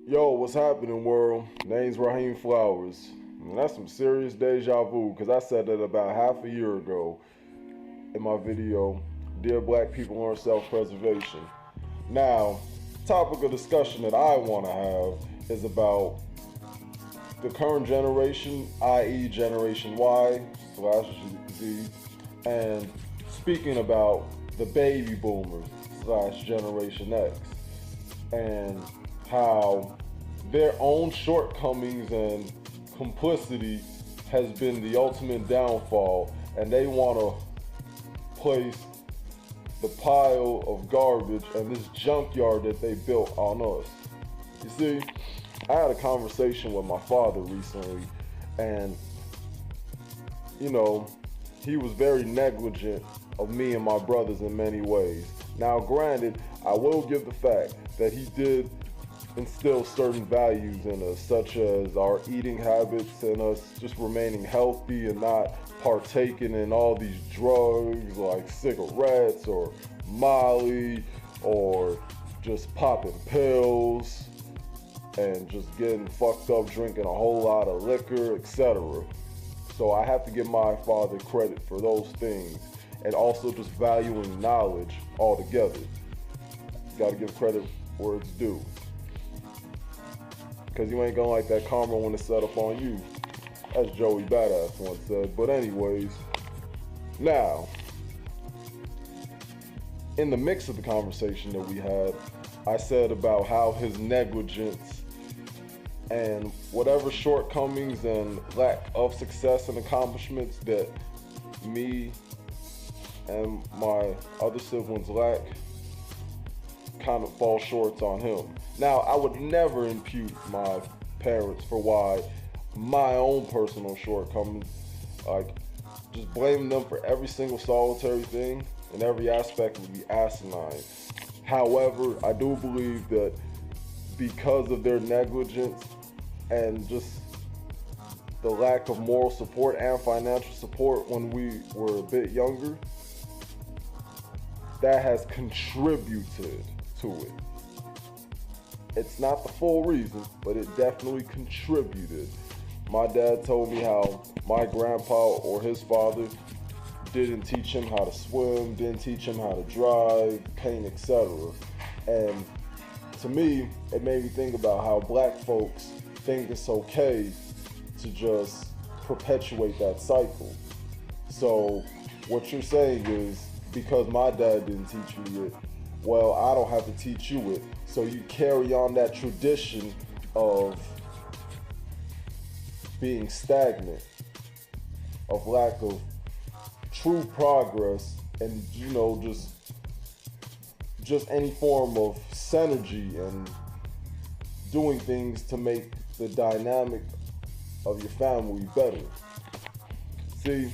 Yo, what's happening, world? Name's Raheem Flowers. And that's some serious deja vu, because I said that about half a year ago in my video, Dear Black People Learn Self-Preservation. Now, topic of discussion that I want to have is about the current generation, i.e. Generation Y/Z, and speaking about the baby boomers/Generation X, and how their own shortcomings and complicity has been the ultimate downfall, and they want to place the pile of garbage and this junkyard that they built on us. You see, I had a conversation with my father recently, and he was very negligent of me and my brothers in many ways. Now, granted, I will give the fact that he did instill certain values in us, such as our eating habits and us just remaining healthy and not partaking in all these drugs like cigarettes or Molly or just popping pills and just getting fucked up, drinking a whole lot of liquor, etc. So I have to give my father credit for those things, and also just valuing knowledge altogether. Gotta give credit where it's due. Because you ain't gonna like that karma when it's set up on you, as Joey Badass once said. But anyways, now, in the mix of the conversation that we had, I said about how his negligence and whatever shortcomings and lack of success and accomplishments that me and my other siblings lack kind of fall shorts on him. Now, I would never impute my parents for why my own personal shortcomings, like just blaming them for every single solitary thing and every aspect would be asinine. However, I do believe that because of their negligence and just the lack of moral support and financial support when we were a bit younger, that has contributed to it. It's not the full reason, but it definitely contributed. My dad told me how my grandpa or his father didn't teach him how to swim, didn't teach him how to drive, paint, etc. And to me, it made me think about how black folks think it's okay to just perpetuate that cycle. So what you're saying is, because my dad didn't teach me it, well, I don't have to teach you it. So you carry on that tradition of being stagnant, of lack of true progress, and just any form of synergy and doing things to make the dynamic of your family better. See,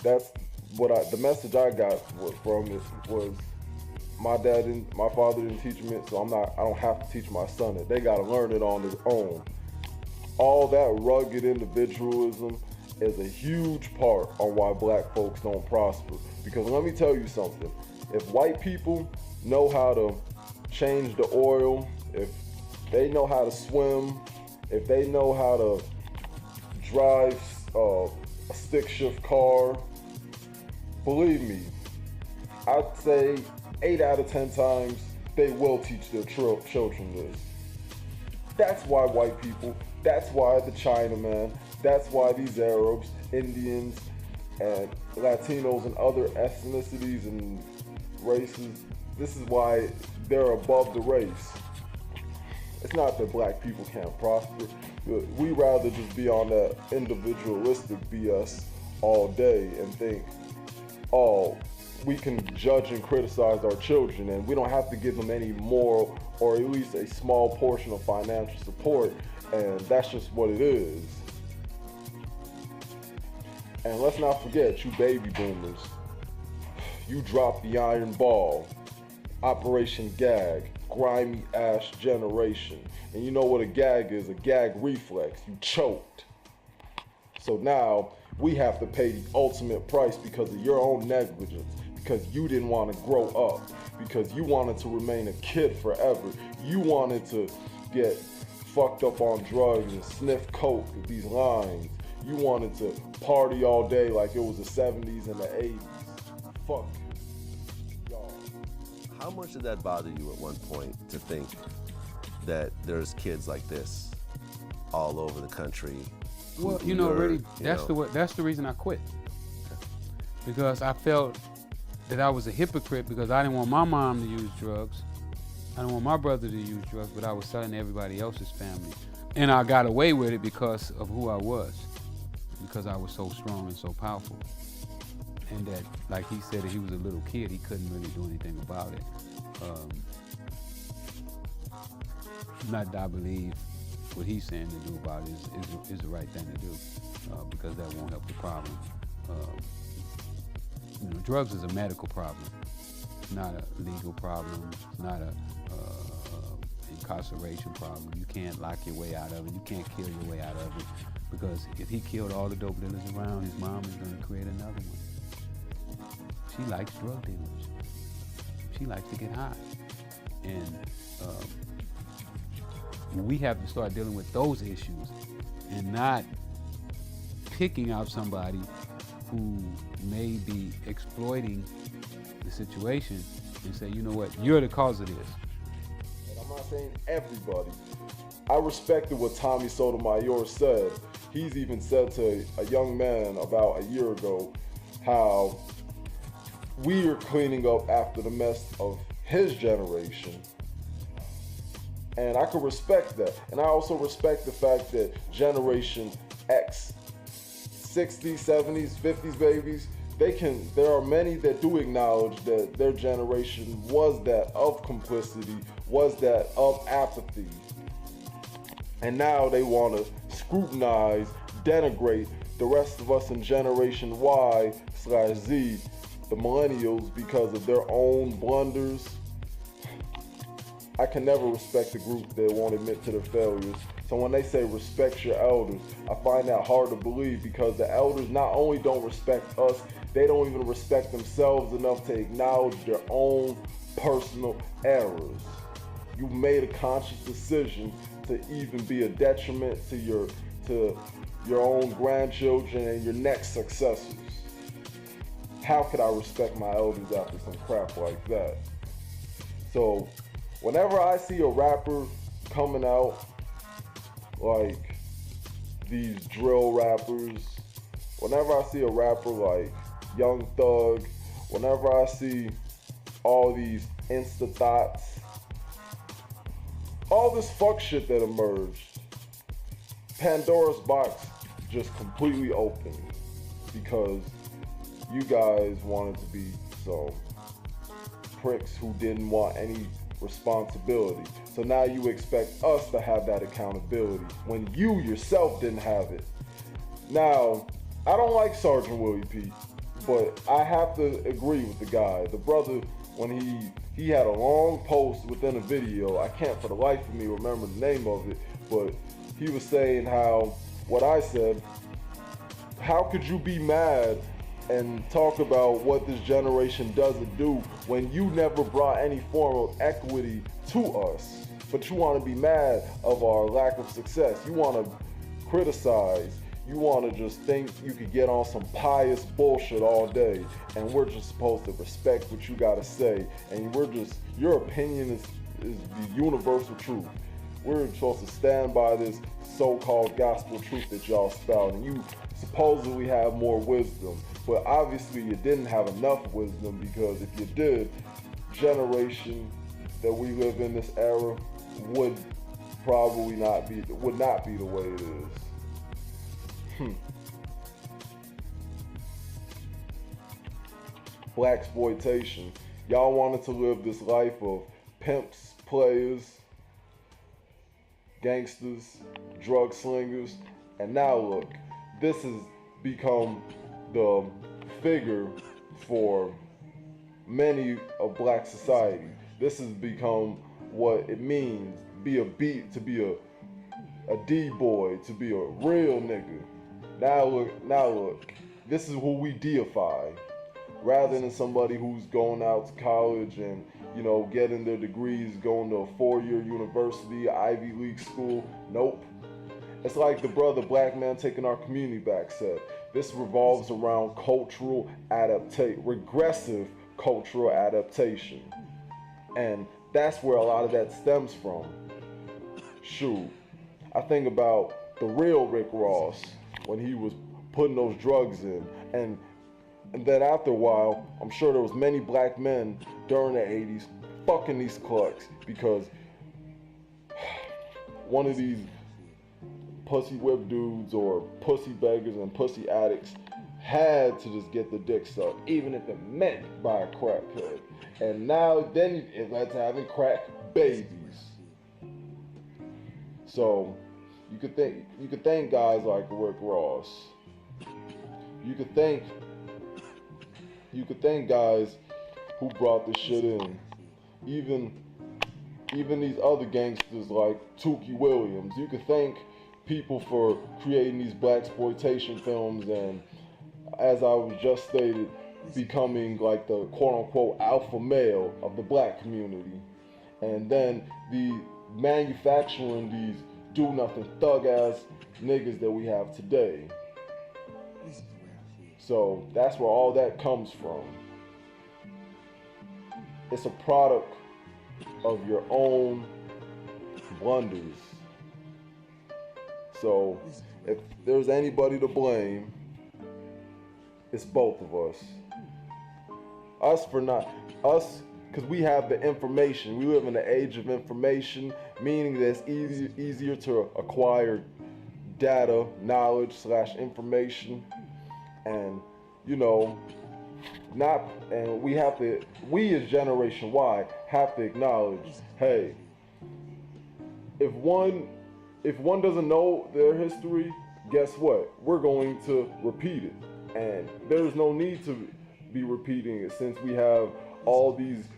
that's what the message I got from it was, my father didn't teach me it, so I don't have to teach my son it. They gotta learn it on their own. All that rugged individualism is a huge part on why black folks don't prosper. Because let me tell you something, if white people know how to change the oil, if they know how to swim, if they know how to drive a stick shift car, believe me, I'd say 8 out of 10 times they will teach their children this. That's why white people, that's why the Chinaman, that's why these Arabs, Indians, and Latinos and other ethnicities and races, this is why they're above the race. It's not that black people can't prosper. We rather just be on that individualistic BS all day and think, oh, we can judge and criticize our children and we don't have to give them any moral or at least a small portion of financial support, and that's just what it is. And let's not forget, you baby boomers, you dropped the iron ball. Operation G.A.G, grimy ass generation. And you know what a gag is, a gag reflex, you choked. So now we have to pay the ultimate price because of your own negligence, because you didn't want to grow up, because you wanted to remain a kid forever. You wanted to get fucked up on drugs and sniff coke at these lines. You wanted to party all day like it was the 70s and the 80s. Fuck y'all. How much did that bother you at one point to think that there's kids like this all over the country? Well, really, that's the reason I quit. Because I felt that I was a hypocrite because I didn't want my mom to use drugs. I didn't want my brother to use drugs, but I was selling to everybody else's family. And I got away with it because of who I was, because I was so strong and so powerful. And that, like he said, he was a little kid, he couldn't really do anything about it. Not that I believe what he's saying to do about it is the right thing to do, because that won't help the problem. Drugs is a medical problem. It's not a legal problem. It's not a incarceration problem. You can't lock your way out of it. You can't kill your way out of it, because if he killed all the dope dealers around, his mom is going to create another one. She likes drug dealers. She likes to get high. And we have to start dealing with those issues and not picking out somebody who may be exploiting the situation and say, you know what, you're the cause of this. And I'm not saying everybody. I respected what Tommy Sotomayor said. He's even said to a young man about a year ago how we are cleaning up after the mess of his generation. And I can respect that. And I also respect the fact that Generation X, 60s, 70s, 50s babies, there are many that do acknowledge that their generation was that of complicity, was that of apathy. And now they want to scrutinize, denigrate the rest of us in Generation Y/Z, the millennials, because of their own blunders. I can never respect a group that won't admit to their failures. So when they say respect your elders, I find that hard to believe, because the elders not only don't respect us, they don't even respect themselves enough to acknowledge their own personal errors. You made a conscious decision to even be a detriment to your own grandchildren and your next successors. How could I respect my elders after some crap like that? So whenever I see a rapper coming out like these drill rappers, whenever I see a rapper like Young Thug, whenever I see all these Insta thoughts, all this fuck shit that emerged, Pandora's box just completely opened because you guys wanted to be some pricks who didn't want any responsibility. So now you expect us to have that accountability when you yourself didn't have it. Now, I don't like Sergeant Willie Pete, but I have to agree with the guy. The brother, when he had a long post within a video, I can't for the life of me remember the name of it, but he was saying how, what I said, how could you be mad and talk about what this generation doesn't do when you never brought any form of equity to us, but you want to be mad of our lack of success. You want to criticize. You want to just think you could get on some pious bullshit all day, and we're just supposed to respect what you got to say, and your opinion is the universal truth. We're supposed to stand by this so-called gospel truth that y'all spout, and you supposedly have more wisdom, but obviously you didn't have enough wisdom, because if you did, generation that we live in this era would not be the way it is. Blaxploitation. Y'all wanted to live this life of pimps, players, gangsters, drug slingers, and now look, this has become the figure for many of black society. This has become what it means to be a D-boy, to be a real nigga. Now look, this is who we deify. rather than somebody who's going out to college and, you know, getting their degrees, going to a 4-year university, Ivy League school. Nope. It's like the brother Black Man Taking Our Community Back said. This revolves around cultural adaptation, regressive cultural adaptation. And that's where a lot of that stems from. Shoot, I think about the real Rick Ross when he was putting those drugs in. And then after a while, I'm sure there was many black men during the 80s fucking these clucks because one of these pussy whip dudes or pussy beggars and pussy addicts had to just get the dick sucked, even if it meant by a crackhead. And now then it led to having crack babies. So you could thank guys like Rick Ross. You could thank guys who brought this shit in. Even these other gangsters like Tookie Williams. You could thank people for creating these blaxploitation films and, as I was just stated, becoming like the quote-unquote alpha male of the black community. And then the manufacturing these do-nothing thug-ass niggas that we have today. So that's where all that comes from. It's a product of your own blunders. So if there's anybody to blame, it's both of us. Us, because we have the information. We live in the age of information, meaning that it's easier to acquire data, knowledge / information, and you know, we as Generation Y have to acknowledge, hey, if one doesn't know their history, guess what? We're going to repeat it. And there's no need to be repeating it since we have all these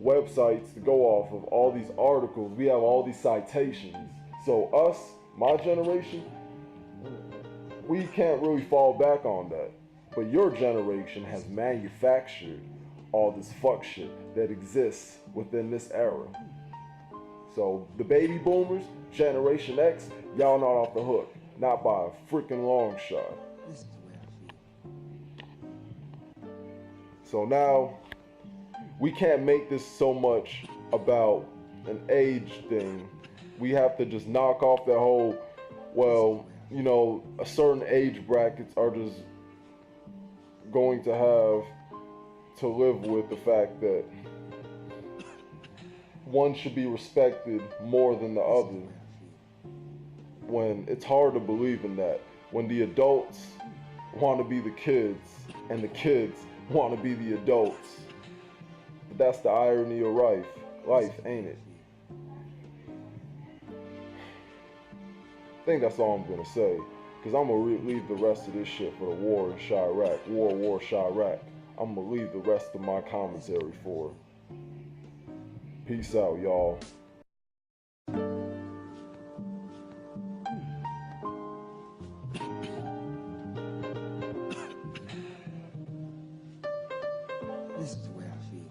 websites to go off of, all these articles, we have all these citations. So us, my generation, we can't really fall back on that. But your generation has manufactured all this fuck shit that exists within this era. So the baby boomers, Generation X, y'all not off the hook. Not by a freaking long shot. So now, we can't make this so much about an age thing. We have to just knock off that whole, well, you know, a certain age brackets are just going to have to live with the fact that one should be respected more than the other. When it's hard to believe in that. When the adults want to be the kids and the kids want to be the adults. But that's the irony of life, ain't it? I think that's all I'm gonna say, because I'm gonna leave the rest of this shit for the war in Chirac, war Chirac. I'm gonna leave the rest of my commentary for it. Peace out, y'all. This is the way I feel.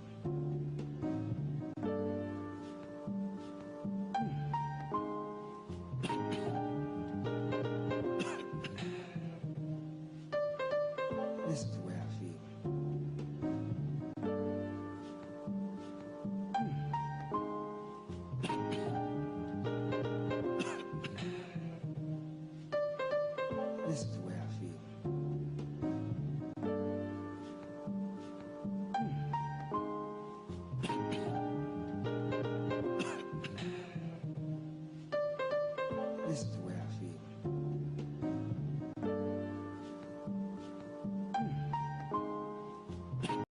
This is the way I feel. This is the way I feel. This is